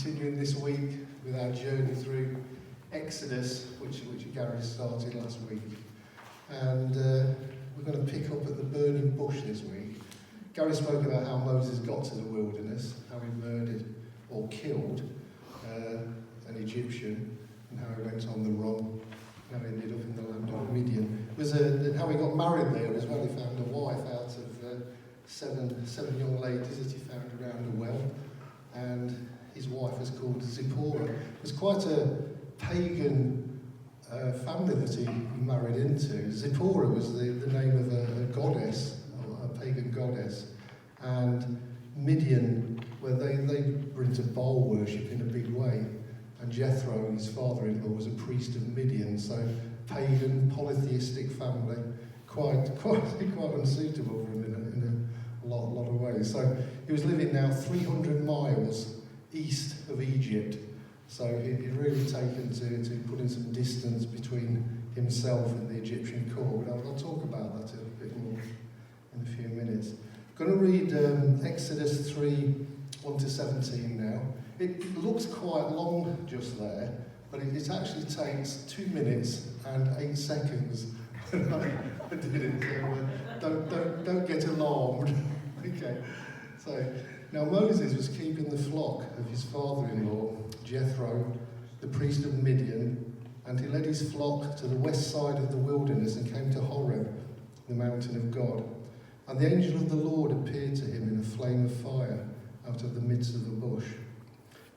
continuing this week with our journey through Exodus, which Gary started last week. And we're going to pick up at the burning bush this week. Gary spoke about how Moses got to the wilderness, how he murdered or killed an Egyptian, and how he went on the run, how he ended up in the land of Midian. It was how he got married there as well. He found a wife out of seven young ladies that he found around a well, and his wife was called Zipporah. It was quite a pagan family that he married into. Zipporah was the name of a goddess, a pagan goddess, and Midian, where they were into Baal worship in a big way, and Jethro, his father-in-law, was a priest of Midian, so pagan, polytheistic family, quite unsuitable for him in a lot of ways. So he was living now 300 miles east of Egypt, so he'd really taken to putting some distance between himself and the Egyptian court. But I'll talk about that a bit more in a few minutes. I'm going to read Exodus 3, 1 to 17 now. It looks quite long just there, but it actually takes 2 minutes and 8 seconds. I did it, so don't get alarmed. Okay, so now Moses was keeping the flock of his father-in-law, Jethro, the priest of Midian, and he led his flock to the west side of the wilderness and came to Horeb, the mountain of God. And the angel of the Lord appeared to him in a flame of fire out of the midst of the bush.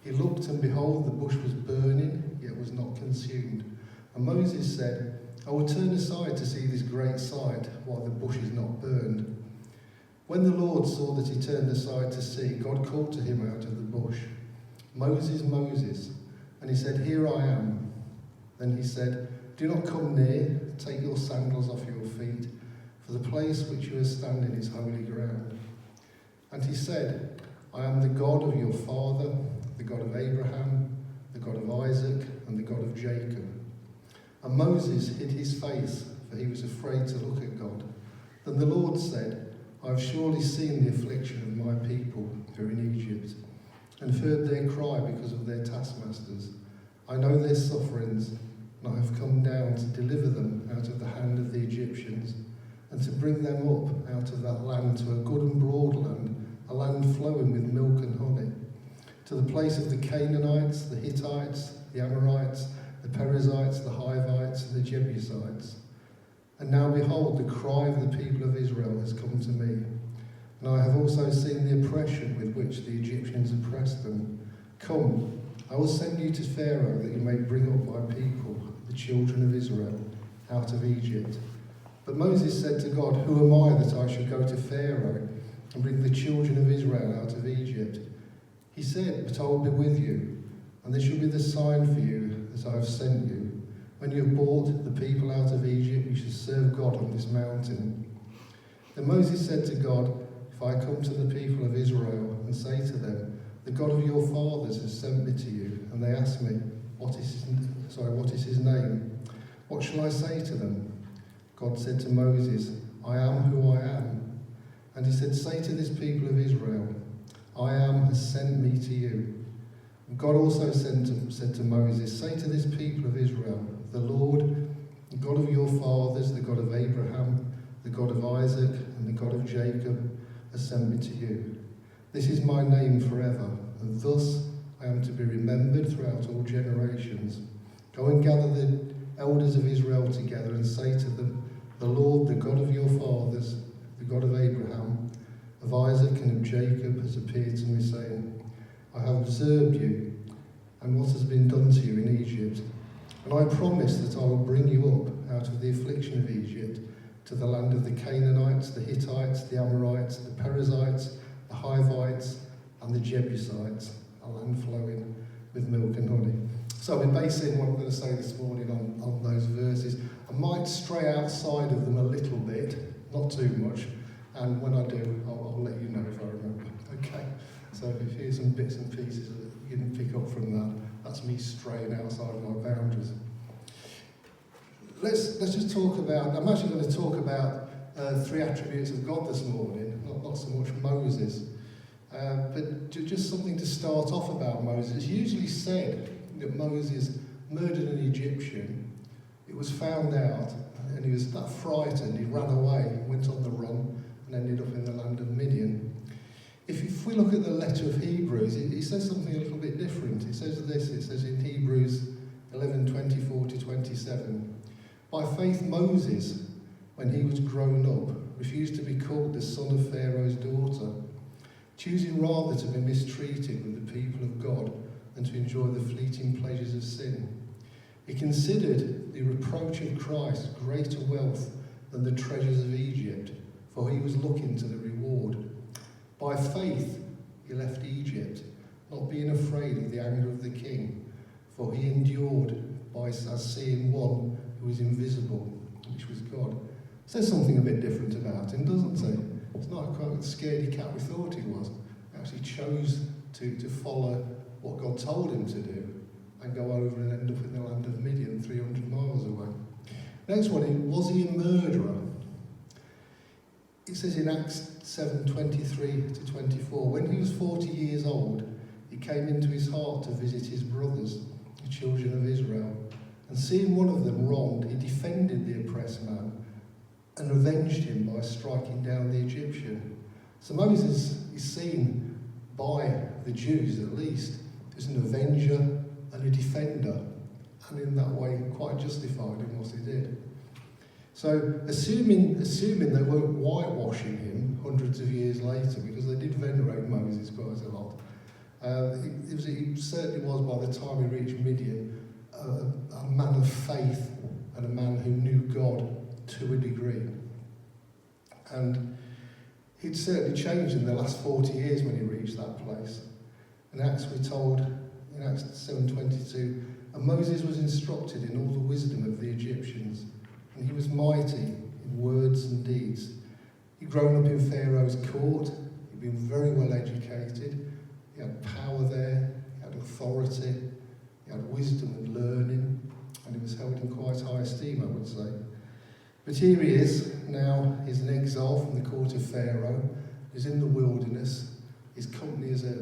He looked, and behold, the bush was burning, yet was not consumed. And Moses said, I will turn aside to see this great sight, while the bush is not burned. When the Lord saw that he turned aside to see, God called to him out of the bush, Moses, Moses. And he said, Here I am. Then he said, Do not come near, take your sandals off your feet, for the place which you are standing is holy ground. And he said, I am the God of your father, the God of Abraham, the God of Isaac, and the God of Jacob. And Moses hid his face, for he was afraid to look at God. Then the Lord said, I have surely seen the affliction of my people who are in Egypt, and heard their cry because of their taskmasters. I know their sufferings, and I have come down to deliver them out of the hand of the Egyptians, and to bring them up out of that land to a good and broad land, a land flowing with milk and honey, to the place of the Canaanites, the Hittites, the Amorites, the Perizzites, the Hivites, and the Jebusites. And now behold, the cry of the people of Israel has come to me. And I have also seen the oppression with which the Egyptians oppressed them. Come, I will send you to Pharaoh, that you may bring up my people, the children of Israel, out of Egypt. But Moses said to God, Who am I that I should go to Pharaoh and bring the children of Israel out of Egypt? He said, But I will be with you, and this shall be the sign for you that I have sent you. When you have brought the people out of Egypt, you shall serve God on this mountain. Then Moses said to God, If I come to the people of Israel and say to them, The God of your fathers has sent me to you, and they ask me, What is his name? What shall I say to them? God said to Moses, I am who I am. And he said, Say to this people of Israel, I am has sent me to you. And God also said to Moses, Say to this people of Israel, the Lord, the God of your fathers, the God of Abraham, the God of Isaac, and the God of Jacob, has sent me to you. This is my name forever, and thus I am to be remembered throughout all generations. Go and gather the elders of Israel together and say to them, The Lord, the God of your fathers, the God of Abraham, of Isaac, and of Jacob, has appeared to me, saying, I have observed you, and what has been done to you in Egypt. And I promise that I will bring you up out of the affliction of Egypt to the land of the Canaanites, the Hittites, the Amorites, the Perizzites, the Hivites, and the Jebusites, a land flowing with milk and honey. So we're basing what I'm going to say this morning on those verses. I might stray outside of them a little bit, not too much, and when I do, I'll let you know if I remember. Okay, so if you hear some bits and pieces that you didn't pick up from that, that's me straying outside of my boundaries. Let's just talk about, I'm actually going to talk about 3 attributes of God this morning, not so much Moses. But just something to start off about Moses. It's usually said that Moses murdered an Egyptian. It was found out, and he was that frightened, he ran away, went on the run, and ended up in the land of Midian. If we look at the letter of Hebrews, it says something a little bit different. It says this, it says in Hebrews 11:24-27, by faith Moses, when he was grown up, refused to be called the son of Pharaoh's daughter, choosing rather to be mistreated with the people of God than to enjoy the fleeting pleasures of sin. He considered the reproach of Christ greater wealth than the treasures of Egypt, for he was looking to the reward. By faith he left Egypt, not being afraid of the anger of the king, for he endured as seeing one who is invisible, which was God. Says something a bit different about him, doesn't it? It's not quite the scaredy cat we thought he was. He actually chose to follow what God told him to do and go over and end up in the land of Midian, 300 miles away. Next one, was he a murderer? It says in Acts 7:23-24, when he was 40 years old, it came into his heart to visit his brothers, the children of Israel, and seeing one of them wronged, he defended the oppressed man and avenged him by striking down the Egyptian. So Moses is seen by the Jews, at least, as an avenger and a defender, and in that way quite justified in what he did. So assuming they weren't whitewashing him hundreds of years later, because they did venerate Moses quite a lot, he certainly was, by the time he reached Midian, a man of faith and a man who knew God to a degree. And he'd certainly changed in the last 40 years when he reached that place. In Acts we're told, in Acts 7:22, and Moses was instructed in all the wisdom of the Egyptians, and he was mighty in words and deeds. He'd grown up in Pharaoh's court, he'd been very well educated, he had power there, he had authority, he had wisdom and learning, and he was held in quite high esteem, I would say. But here he is, now he's in exile from the court of Pharaoh, he's in the wilderness, his company is I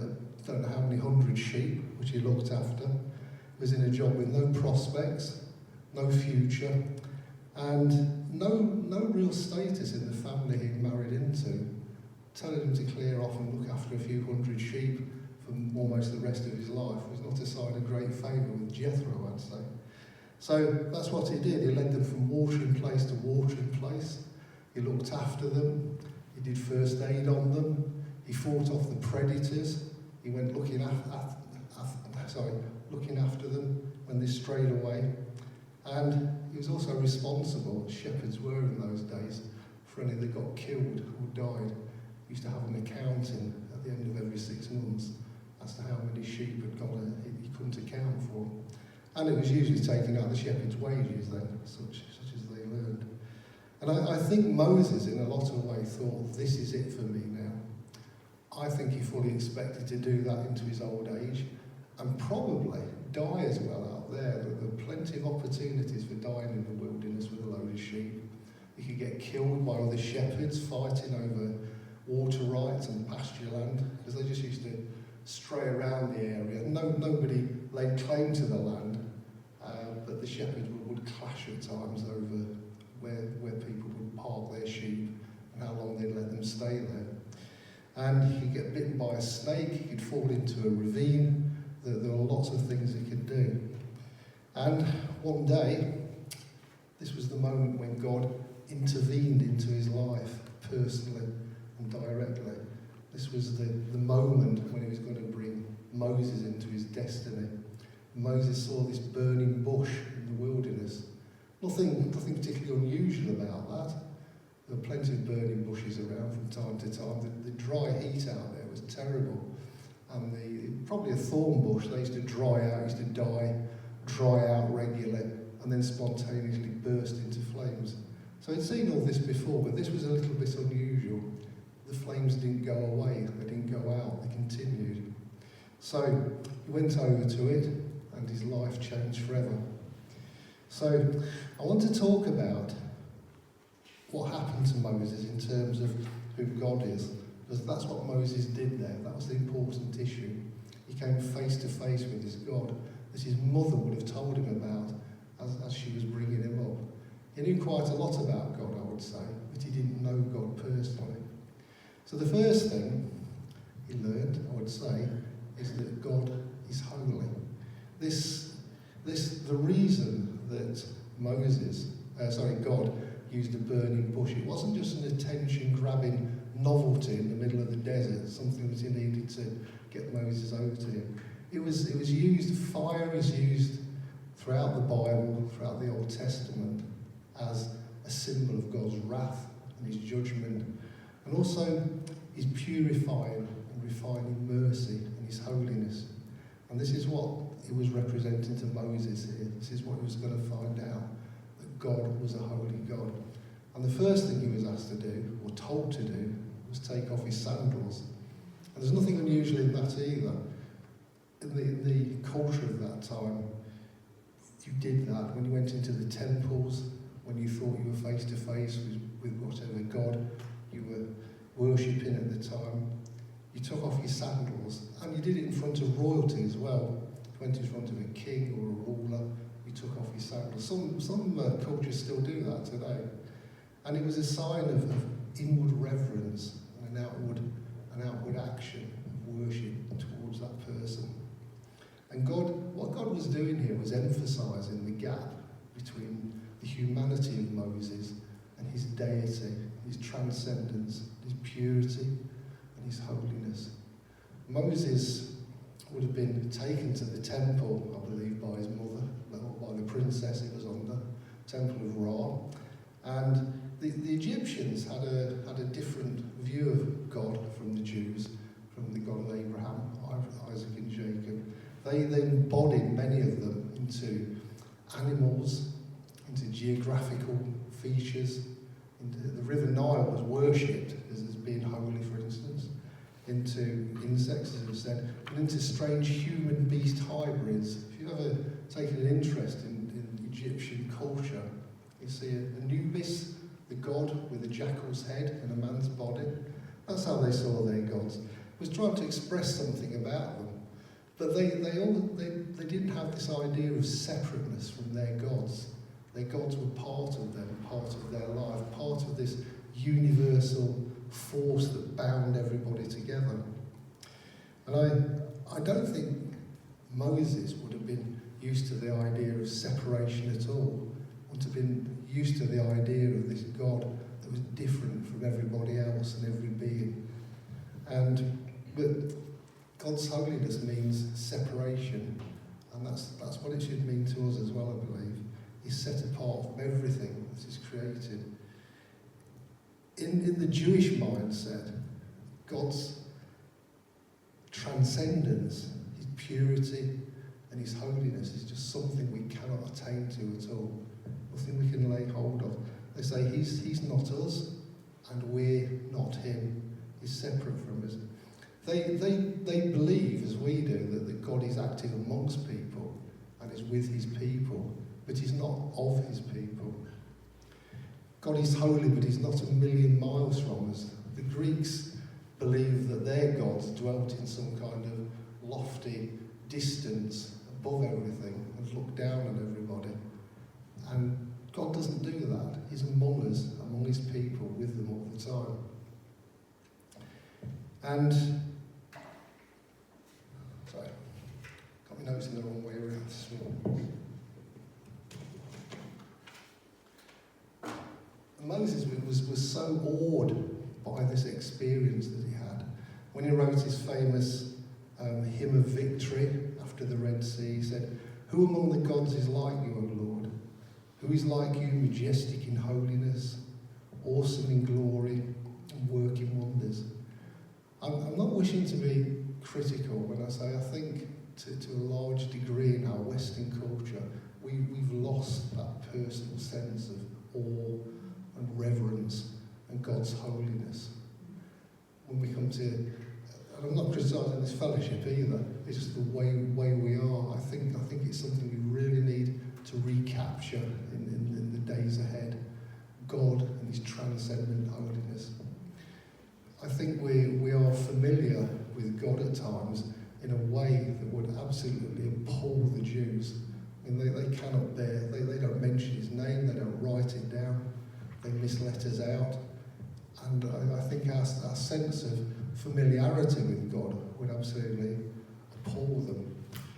don't know how many hundred sheep, which he looked after, was in a job with no prospects, no future, and no real status in the family he'd married into, telling him to clear off and look after a few hundred sheep for almost the rest of his life was not a sign of great favour with Jethro, I'd say. So that's what he did. He led them from watering place to watering place. He looked after them. He did first aid on them. He fought off the predators. He went looking after them when they strayed away. And he was also responsible, as shepherds were in those days, for any that got killed or died. He used to have an accounting at the end of every 6 months as to how many sheep had gone he couldn't account for. And it was usually taking out the shepherd's wages then, such as they learned. And I think Moses, in a lot of ways, thought, this is it for me now. I think he fully expected to do that into his old age, and probably die as well out there. There were plenty of opportunities for dying in the wilderness with a load of sheep. You could get killed by other shepherds fighting over water rights and pasture land, because they just used to stray around the area. Nobody laid claim to the land, but the shepherds would clash at times over where people would park their sheep and how long they'd let them stay there. And he could get bitten by a snake, he could fall into a ravine. There were lots of things he could do. And one day, this was the moment when God intervened into his life personally and directly. This was the moment when he was going to bring Moses into his destiny. Moses saw this burning bush in the wilderness. Nothing particularly unusual about that. There were plenty of burning bushes around from time to time. The dry heat out there was terrible. And probably a thorn bush, they used to dry out, used to dry out regularly, and then spontaneously burst into flames. So I'd seen all this before, but this was a little bit unusual. The flames didn't go away, they didn't go out, they continued. So he went over to it, and his life changed forever. So I want to talk about what happened to Moses in terms of who God is because that's what Moses did there. That was the important issue. He came face to face with his God, as his mother would have told him about as she was bringing him up. He knew quite a lot about God, I would say, but he didn't know God personally. So the first thing he learned, I would say, is that God is holy. The reason that God used a burning bush, it wasn't just an attention-grabbing novelty in the middle of the desert, something that he needed to get Moses over to him. It was used, fire is used throughout the Bible, throughout the Old Testament, as a symbol of God's wrath and his judgment, and also his purifying and refining mercy and his holiness. And this is what it was representing to Moses here. This is what he was going to find out, that God was a holy God. And the first thing he was asked to do, or told to do, was take off his sandals. And there's nothing unusual in that either. In the culture of that time, you did that when you went into the temples, when you thought you were face to face with whatever God you were worshipping at the time. You took off your sandals, and you did it in front of royalty as well. You went in front of a king or a ruler, you took off your sandals. Some cultures still do that today. And it was a sign of inward reverence and an outward action of worship towards that person. And what God was doing here was emphasising the gap between the humanity of Moses and his deity, his transcendence, his purity, and his holiness. Moses would have been taken to the temple, I believe, by his mother, or by the princess he was under, temple of Ra. And the Egyptians had a different view of God from the Jews, from the God of Abraham, Isaac and Jacob. They embodied, many of them, into animals, into geographical features. The River Nile was worshipped as being holy, for instance, into insects, as I've said, and into strange human-beast hybrids. If you've ever taken an interest in Egyptian culture, you see Anubis, the god with a jackal's head and a man's body. That's how they saw their gods. It was trying to express something about them. But they didn't have this idea of separateness from their gods. Their gods were part of them, part of their life, part of this universal force that bound everybody together. And I don't think Moses would have been used to the idea of separation at all, would have been used to the idea of this God that was different from everybody else and every being. But God's holiness means separation, and that's what it should mean to us as well, I believe. He's set apart from everything that is created. In the Jewish mindset, God's transcendence, his purity and his holiness is just something we cannot attain to at all. Nothing we can lay hold of. They say he's not us and we're not him. He's separate from us. They believe, as we do, that God is active amongst people and is with his people, but he's not of his people. God is holy, but he's not a million miles from us. The Greeks believed that their gods dwelt in some kind of lofty distance above everything and looked down on everybody. And God doesn't do that. He's among us, among his people, with them all the time. And sorry, got my notes in the wrong way around this morning. Moses was so awed by this experience that he had. When he wrote his famous hymn of victory after the Red Sea, he said, "Who among the gods is like you, O Lord? Who is like you, majestic in holiness, awesome in glory, and working wonders?" I'm not wishing to be critical when I say I think to a large degree in our Western culture, we've lost that personal sense of awe and reverence and God's holiness. When we come to, and I'm not criticising this fellowship either, it's just the way we are. I think it's something we really need to recapture in the days ahead. God and his transcendent holiness. I think we are familiar with God at times in a way that would absolutely appall the Jews. I mean, they cannot bear, they don't mention his name, they don't write it down, they miss letters out. And I think our sense of familiarity with God would absolutely appall them.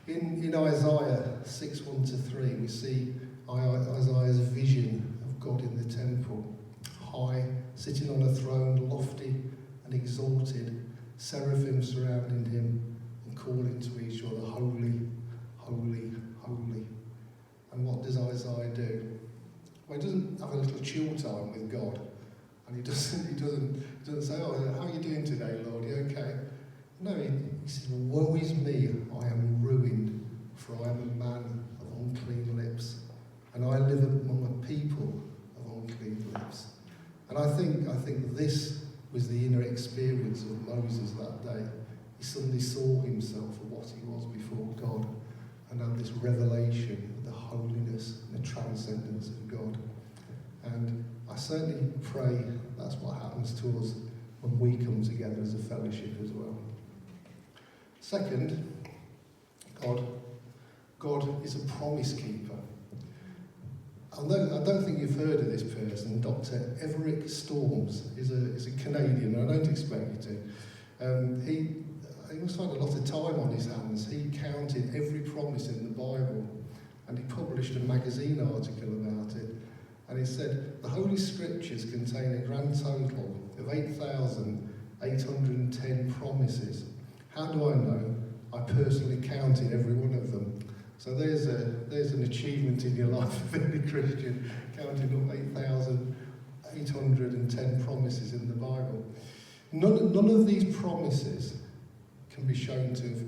In Isaiah 6:1-3, we see Isaiah's vision of God in the temple, high, sitting on a throne, lofty and exalted, seraphim surrounding him and calling to each other, holy, holy, holy. And what does Isaiah do? Well, he doesn't have a little chill time with God. And he doesn't say, oh, how are you doing today, Lord? Are you okay? No, he says, woe is me, I am ruined, for I am a man of unclean lips, and I live among a people of unclean lips. And I think this was the inner experience of Moses that day. He suddenly saw himself for what he was before God, and had this revelation of the holiness and the transcendence of God. And I certainly pray that's what happens to us when we come together as a fellowship as well. Second, God is a promise keeper. I don't think you've heard of this person. Dr. Everett Storms is a Canadian, and I don't expect you to. He must have had a lot of time on his hands. He counted every promise in the Bible, and he published a magazine article about it. And he said, the Holy Scriptures contain a grand total of 8,810 promises. How do I know? I personally counted every one of them. So there's an achievement in your life of any Christian, counting up 8,810 promises in the Bible. None of these promises can be shown to have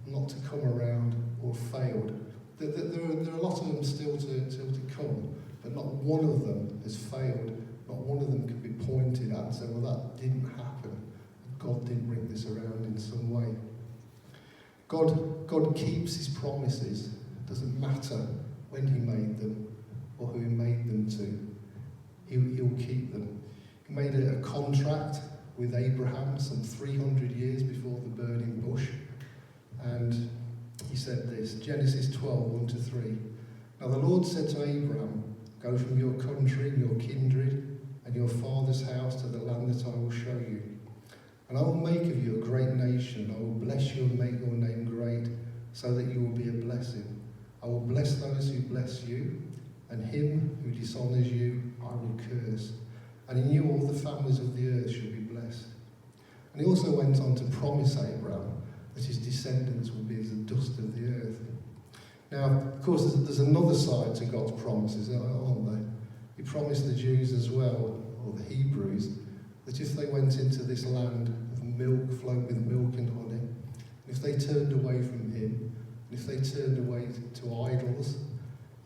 not to come around or failed. There are a lot of them still to come, but not one of them has failed. Not one of them can be pointed at and say, well, that didn't happen. God didn't bring this around in some way. God keeps his promises. It doesn't matter when he made them or who he made them to. He'll keep them. He made a contract with Abraham some 300 years before the burning bush. And he said this, Genesis 12:1-3. Now the Lord said to Abraham, go from your country and your kindred and your father's house to the land that I will show you. And I will make of you a great nation. I will bless you and make your name great, so that you will be a blessing. I will bless those who bless you, and him who dishonours you I will curse. And in you all the families of the earth shall be blessed. And he also went on to promise Abraham that his descendants will be as the dust of the earth. Now, of course, there's another side to God's promises, aren't there? He promised the Jews as well, or the Hebrews, that if they went into this land of milk, flowing with milk and honey, if they turned away from him, and if they turned away to idols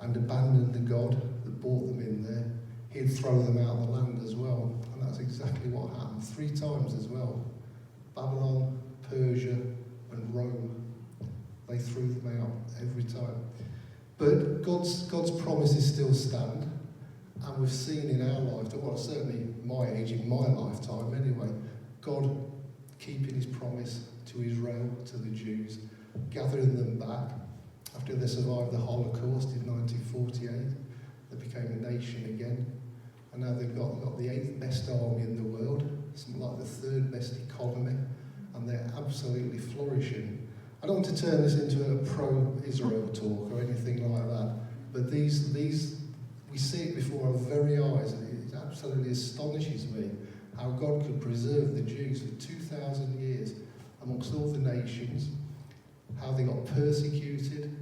and abandoned the God that brought them in there, he'd throw them out of the land as well. And that's exactly what happened 3 times as well. Babylon, Persia, and Rome. They threw them out every time. But God's promises still stand. And we've seen in our lifetime, well, certainly my age, in my lifetime anyway, God keeping his promise to Israel, to the Jews, gathering them back after they survived the Holocaust in 1948. They became a nation again. And now they've got the 8th best army in the world, something like the 3rd best economy, and they're absolutely flourishing. I don't want to turn this into a pro-Israel talk or anything like that, but these we see it before our very eyes, and it absolutely astonishes me how God could preserve the Jews for 2,000 years amongst all the nations, how they got persecuted,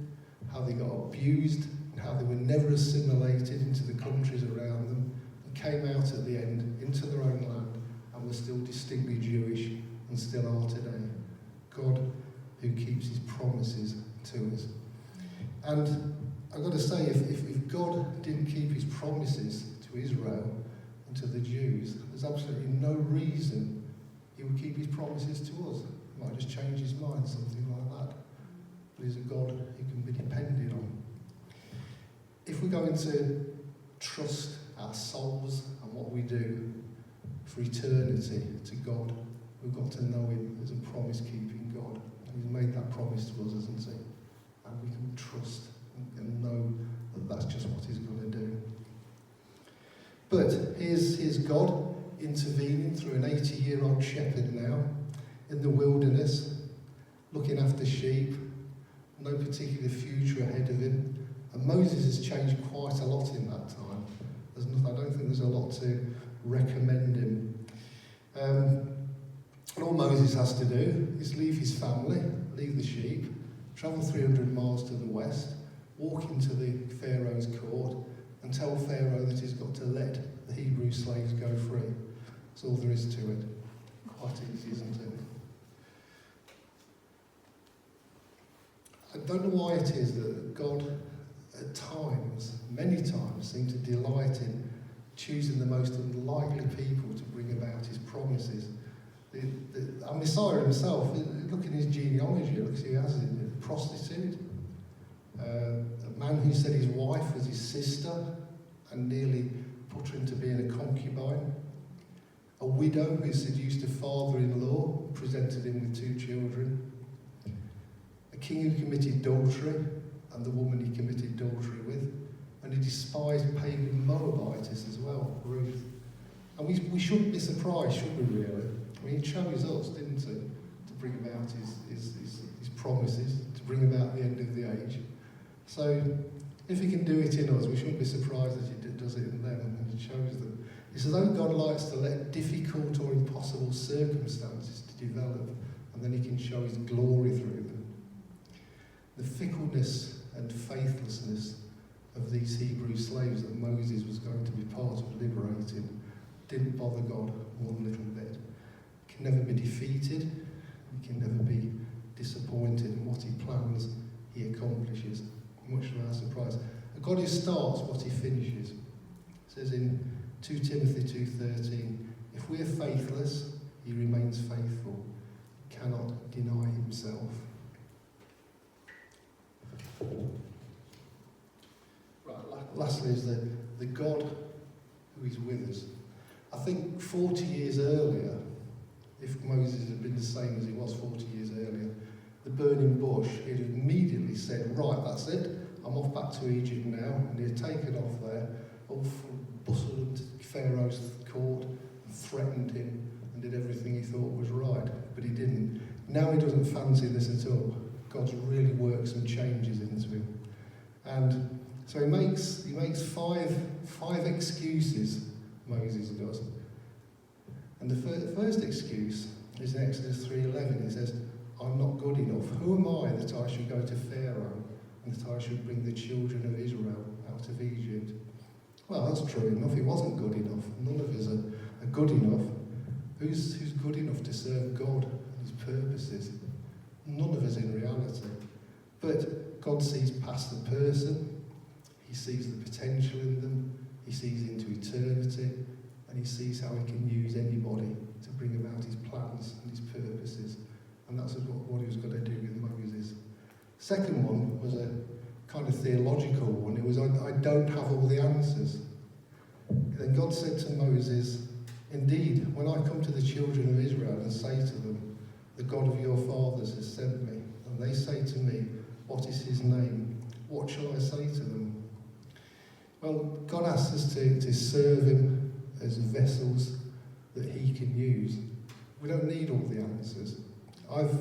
how they got abused, and how they were never assimilated into the countries around them, and came out at the end into their own land and were still distinctly Jewish and still are today. God who keeps his promises to us. And I've got to say, if God didn't keep his promises to Israel and to the Jews, there's absolutely no reason he would keep his promises to us. He might just change his mind, something like that. But he's a God who can be depended on. If we're going to trust our souls and what we do for eternity to God, We've got to know him as a promise-keeping God. And he's made that promise to us, hasn't he? And we can trust and know that that's just what he's going to do. But here's God intervening through an 80-year-old shepherd now in the wilderness, looking after sheep, no particular future ahead of him. And Moses has changed quite a lot in that time. I don't think there's a lot to recommend him. And all Moses has to do is leave his family, leave the sheep, travel 300 miles to the west, walk into the Pharaoh's court and tell Pharaoh that he's got to let the Hebrew slaves go free. That's all there is to it. Quite easy, isn't it? I don't know why it is that God at times, many times, seems to delight in choosing the most unlikely people to bring about his promises. Our Messiah himself, look at his genealogy, look who he has it, a prostitute, a man who said his wife was his sister and nearly put her into being a concubine, a widow who seduced a father-in-law, presented him with 2 children, a king who committed adultery and the woman he committed adultery with, and he despised pagan Moabitess as well, Ruth. And we shouldn't be surprised, should we really? I mean, he chose us, didn't he, to bring about his promises, to bring about the end of the age. So, if he can do it in us, we shouldn't be surprised that he does it in them and he chose them. It's as though God likes to let difficult or impossible circumstances to develop, and then he can show his glory through them. The fickleness and faithlessness of these Hebrew slaves that Moses was going to be part of liberating didn't bother God one little bit. He can never be defeated, he can never be disappointed in what he plans, he accomplishes, much to our surprise. A God who starts what he finishes. It says in 2 Timothy 2:13, if we are faithless, he remains faithful, he cannot deny himself. Right, lastly is the God who is with us. I think 40 years earlier, if Moses had been the same as he was 40 years earlier, the burning bush, he'd immediately said, right, that's it, I'm off back to Egypt now, and he'd taken off there, all bustled into Pharaoh's court, and threatened him, and did everything he thought was right, but he didn't. Now he doesn't fancy this at all. God's really worked some changes into him. And so he makes five excuses, Moses does. And the first excuse is in Exodus 3:11. He says, I'm not good enough. Who am I that I should go to Pharaoh and that I should bring the children of Israel out of Egypt? Well, that's true enough. He wasn't good enough. None of us are good enough. Who's good enough to serve God and his purposes? None of us in reality. But God sees past the person. He sees the potential in them. He sees into eternity. And he sees how he can use anybody to bring about his plans and his purposes. And that's what he was going to do with Moses. Second one was a kind of theological one. It was, I don't have all the answers. Then God said to Moses, indeed, when I come to the children of Israel and say to them, the God of your fathers has sent me, and they say to me, what is his name? What shall I say to them? Well, God asks us to serve him as vessels that he can use. We don't need all the answers. I've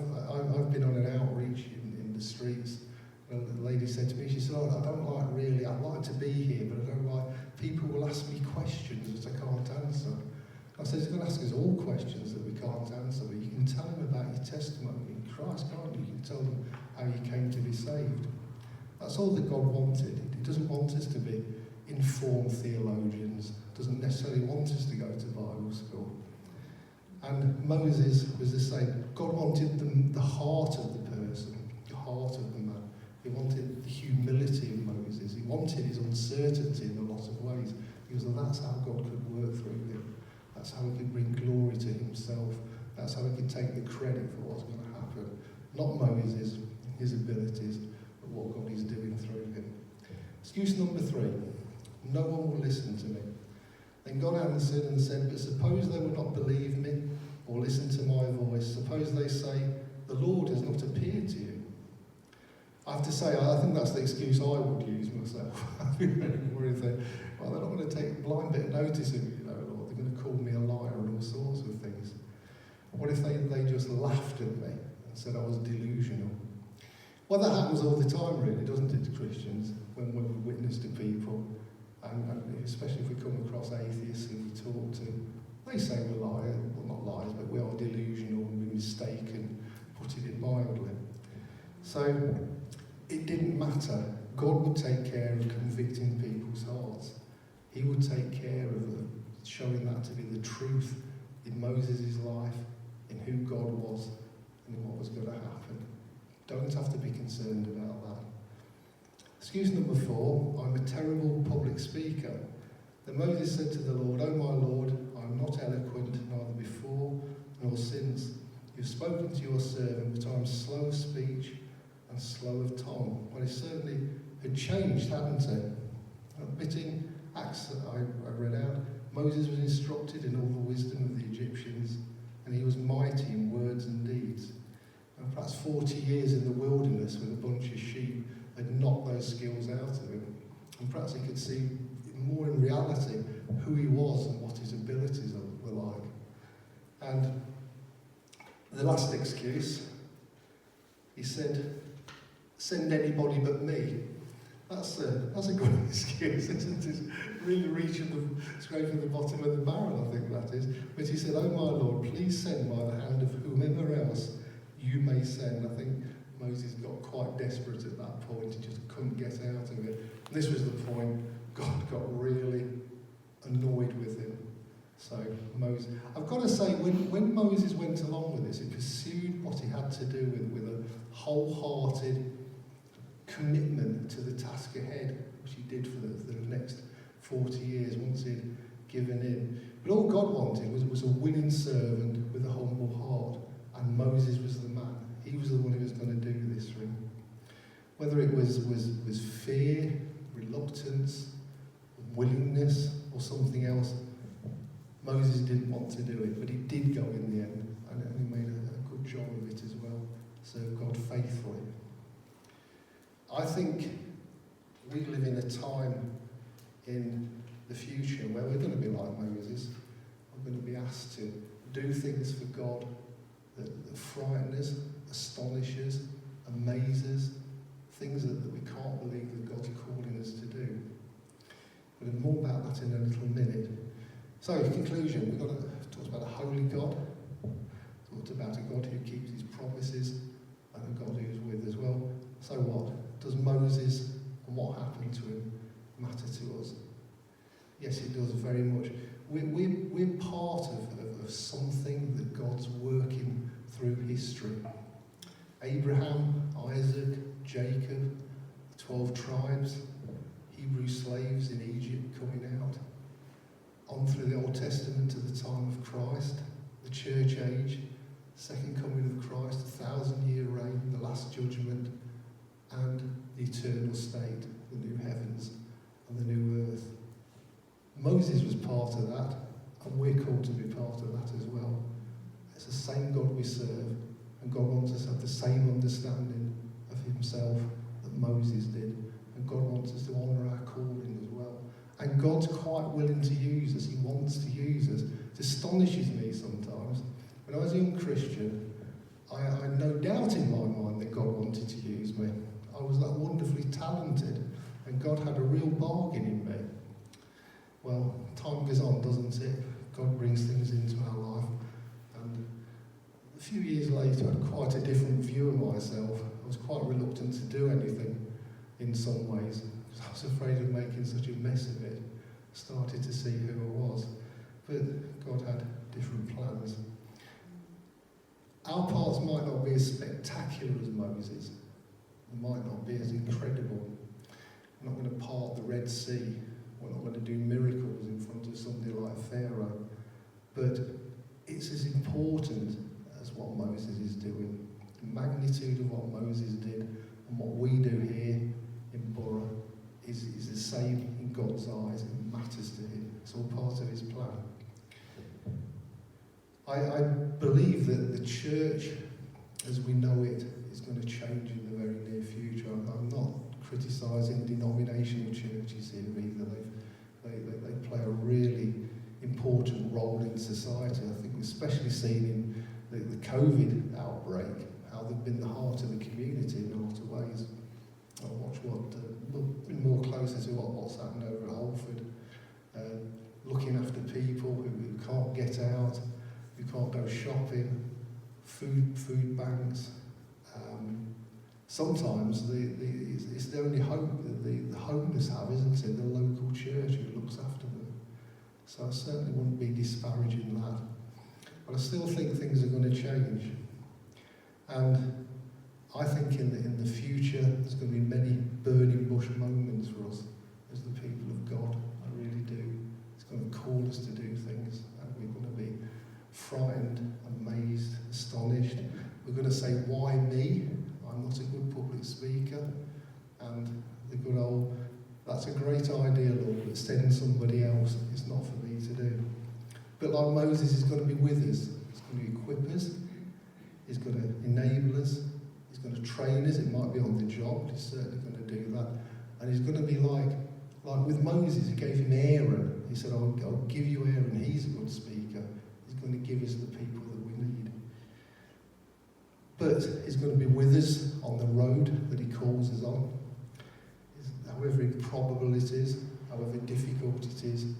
been on an outreach in the streets. And a lady said to me, she said, I'd like to be here, but I don't like, people will ask me questions that I can't answer. I said, he's going to ask us all questions that we can't answer, but you can tell him about your testimony in Christ, can't you? You can tell them how you came to be saved. That's all that God wanted. He doesn't want us to be informed theologians, doesn't necessarily want us to go to Bible school. And Moses was the same. God wanted the heart of the person, the heart of the man. He wanted the humility of Moses. He wanted his uncertainty in a lot of ways, because that's how God could work through him. That's how he could bring glory to himself. That's how he could take the credit for what's going to happen. Not Moses, his abilities, but what God is doing through him. Excuse number 3. No one will listen to me. Then God answered and said, but suppose they would not believe me or listen to my voice. Suppose they say, the Lord has not appeared to you. I have to say, I think that's the excuse I would use myself. I'd be very worried that, well, they're not going to take a blind bit of notice of me, Lord. They're going to call me a liar and all sorts of things. What if they just laughed at me and said I was delusional? Well, that happens all the time, really, doesn't it, to Christians, when we witness to people, and especially if we come across atheists who we talk to. They say we're liars, well, not liars, but we are delusional and we're mistaken, putting it mildly. So, it didn't matter. God would take care of convicting people's hearts. He would take care of showing that to be the truth in Moses' life, in who God was, and in what was going to happen. Don't have to be concerned about that. Excuse number 4, I'm a terrible public speaker. Then Moses said to the Lord, "O my Lord, I am not eloquent, neither before nor since. You have spoken to your servant, but I am slow of speech and slow of tongue." Well, it certainly had changed, hadn't it? A bit in Acts that I read out, Moses was instructed in all the wisdom of the Egyptians, and he was mighty in words and deeds. And perhaps 40 years in the wilderness with a bunch of sheep had knocked those skills out of him. And perhaps he could see more in reality who he was and what his abilities were like. And the last excuse, he said, "Send anybody but me." That's a good excuse, isn't it? Really scraping the bottom of the barrel, I think that is. But he said, "Oh my Lord, please send by the hand of whomever else you may send." I think Moses got quite desperate at that point. He just couldn't get out of it. And this was the point. God got really annoyed with him. So Moses, I've got to say, when Moses went along with this, he pursued what he had to do with a wholehearted commitment to the task ahead, which he did for the next 40 years once he'd given in. But all God wanted was a willing servant with a humble heart, and Moses was the man. He was the one who was going to do this for him. Whether it was fear, reluctance, willingness, or something else, Moses didn't want to do it, but he did go in the end, and he made a good job of it as well. Served God faithfully. I think we live in a time in the future where we're going to be like Moses. We're going to be asked to do things for God that frighten us, astonish us, amaze us, things that we can't believe that God's calling us to do. But more about that in a little minute. So, in conclusion, we've got to talk about a holy God, talked about a God who keeps his promises, and a God who is with us. Well, so what? Does Moses and what happened to him matter to us? Yes, it does very much. We're part of something that God's working through history. Abraham, Isaac, Jacob, the 12 tribes, Hebrew slaves in Egypt coming out, on through the Old Testament to the time of Christ, the church age, second coming of Christ, 1,000-year reign, the last judgment, and the eternal state, the new heavens and the new earth. Moses was part of that, and we're called to be part of that as well. It's the same God we serve, and God wants us to have the same understanding of himself that Moses did, and God wants us to honour our calling as well. And God's quite willing to use us. He wants to use us. It astonishes me sometimes. When I was a young Christian, I had no doubt in my mind that God wanted to use me. I was that wonderfully talented, and God had a real bargain in me. Well, time goes on, doesn't it? God brings things into our life. And a few years later, I had quite a different view of myself. I was quite reluctant to do anything in some ways. I was afraid of making such a mess of it. Started to see who I was. But God had different plans. Our paths might not be as spectacular as Moses. They might not be as incredible. We're not going to part the Red Sea. We're not going to do miracles in front of somebody like Pharaoh. But it's as important as what Moses is doing. The magnitude of what Moses did and what we do here in Borough is the same in God's eyes. It matters to him. It's all part of his plan. I believe that the church, as we know it, is going to change in the very near future. I'm not criticising denominational churches here either. They play a really important role in society. I think especially seen in the COVID outbreak, how they've been the heart of the community in a lot of ways. I watch been more closer to what's happened over at Holford, looking after people who can't get out, who can't go shopping, food banks. Sometimes it's the only hope that the homeless have, isn't it? The local church who looks after them. So I certainly wouldn't be disparaging that. But I still think things are going to change. And I think in the future there's going to be many burning bush moments for us as the people of God. I really do. It's going to call us to do things, and we're going to be frightened, amazed, astonished. We're going to say, why me? I'm not a good public speaker. And the good old, that's a great idea, Lord, but send somebody else. It's not for me to do. But like Moses, he's going to be with us. He's going to equip us. He's going to enable us. He's going to train us. It might be on the job. He's certainly going to do that. And he's going to be like with Moses, he gave him Aaron. He said, I'll give you Aaron. He's a good speaker. He's going to give us the people that we need. But he's going to be with us on the road that he calls us on. However improbable it is, however difficult it is,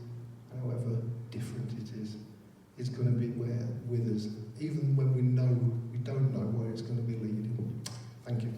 however different it is, it's going to be with us, even when we don't know where it's going to be leading. Thank you.